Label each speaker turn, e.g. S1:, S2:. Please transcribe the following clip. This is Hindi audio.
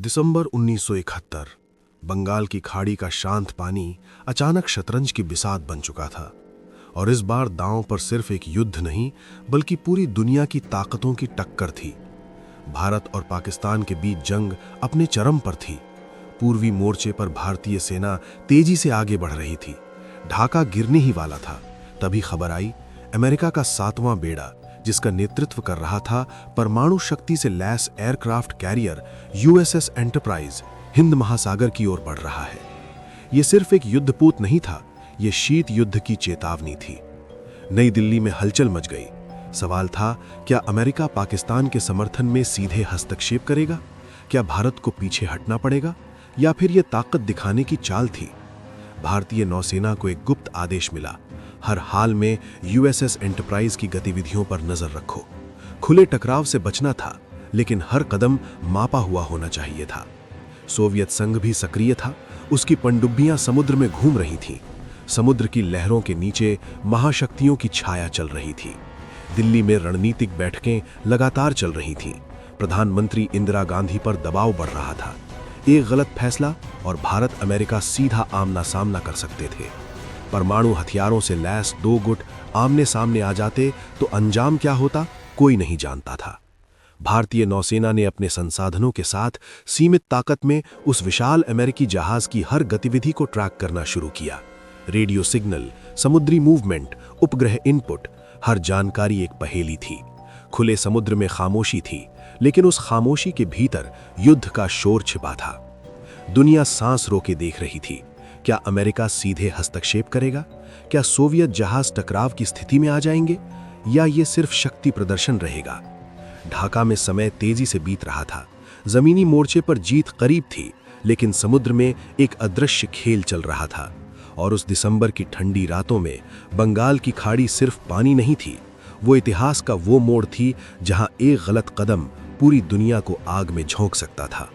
S1: दिसंबर 1971 बंगाल की खाड़ी का शांत पानी अचानक शतरंज की बिसात बन चुका था और इस बार दांव पर सिर्फ एक युद्ध नहीं बल्कि पूरी दुनिया की ताकतों की टक्कर थी। भारत और पाकिस्तान के बीच जंग अपने चरम पर थी। पूर्वी मोर्चे पर भारतीय सेना तेजी से आगे बढ़ रही थी। ढाका गिरने ही वाला था। तभी खबर आई, अमेरिका का 7वां बेड़ा जिसका नेतृत्व कर रहा था परमाणु शक्ति से लैस एयरक्राफ्ट कैरियर यूएसएस एंटरप्राइज हिंद महासागर की ओर बढ़ रहा है। यह सिर्फ एक युद्धपूत नहीं था, यह शीत युद्ध की चेतावनी थी। नई दिल्ली में हलचल मच गई। सवाल था, क्या अमेरिका पाकिस्तान के समर्थन में सीधे हस्तक्षेप करेगा? क्या भारत को पीछे हटना पड़ेगा या फिर यह ताकत दिखाने की चाल थी? भारतीय नौसेना को एक गुप्त आदेश मिला, हर हाल में यूएसएस एंटरप्राइज की गतिविधियों पर नजर रखो। खुले टकराव से बचना था, लेकिन हर कदम मापा हुआ होना चाहिए था। सोवियत संघ भी सक्रिय था। उसकी पनडुब्बियां समुद्र में घूम रही थीं। समुद्र की लहरों के नीचे महाशक्तियों की छाया चल रही थी। दिल्ली में रणनीतिक बैठकें लगातार चल रही थीं। प्रधानमंत्री इंदिरा गांधी पर दबाव बढ़ रहा था। एक गलत फैसला और भारत अमेरिका सीधा आमना सामना कर सकते थे। परमाणु हथियारों से लैस दो गुट आमने सामने आ जाते तो अंजाम क्या होता, कोई नहीं जानता था। भारतीय नौसेना ने अपने संसाधनों के साथ सीमित ताकत में उस विशाल अमेरिकी जहाज की हर गतिविधि को ट्रैक करना शुरू किया। रेडियो सिग्नल, समुद्री मूवमेंट, उपग्रह इनपुट, हर जानकारी एक पहेली थी। खुले समुद्र में खामोशी थी, लेकिन उस खामोशी के भीतर युद्ध का शोर छिपा था। दुनिया सांस रोके देख रही थी। क्या अमेरिका सीधे हस्तक्षेप करेगा? क्या सोवियत जहाज टकराव की स्थिति में आ जाएंगे या ये सिर्फ शक्ति प्रदर्शन रहेगा? ढाका में समय तेजी से बीत रहा था। जमीनी मोर्चे पर जीत करीब थी, लेकिन समुद्र में एक अदृश्य खेल चल रहा था। और उस दिसंबर की ठंडी रातों में बंगाल की खाड़ी सिर्फ पानी नहीं थी, वो इतिहास का वो मोड़ थी जहां एक गलत कदम पूरी दुनिया को आग में झोंक सकता था।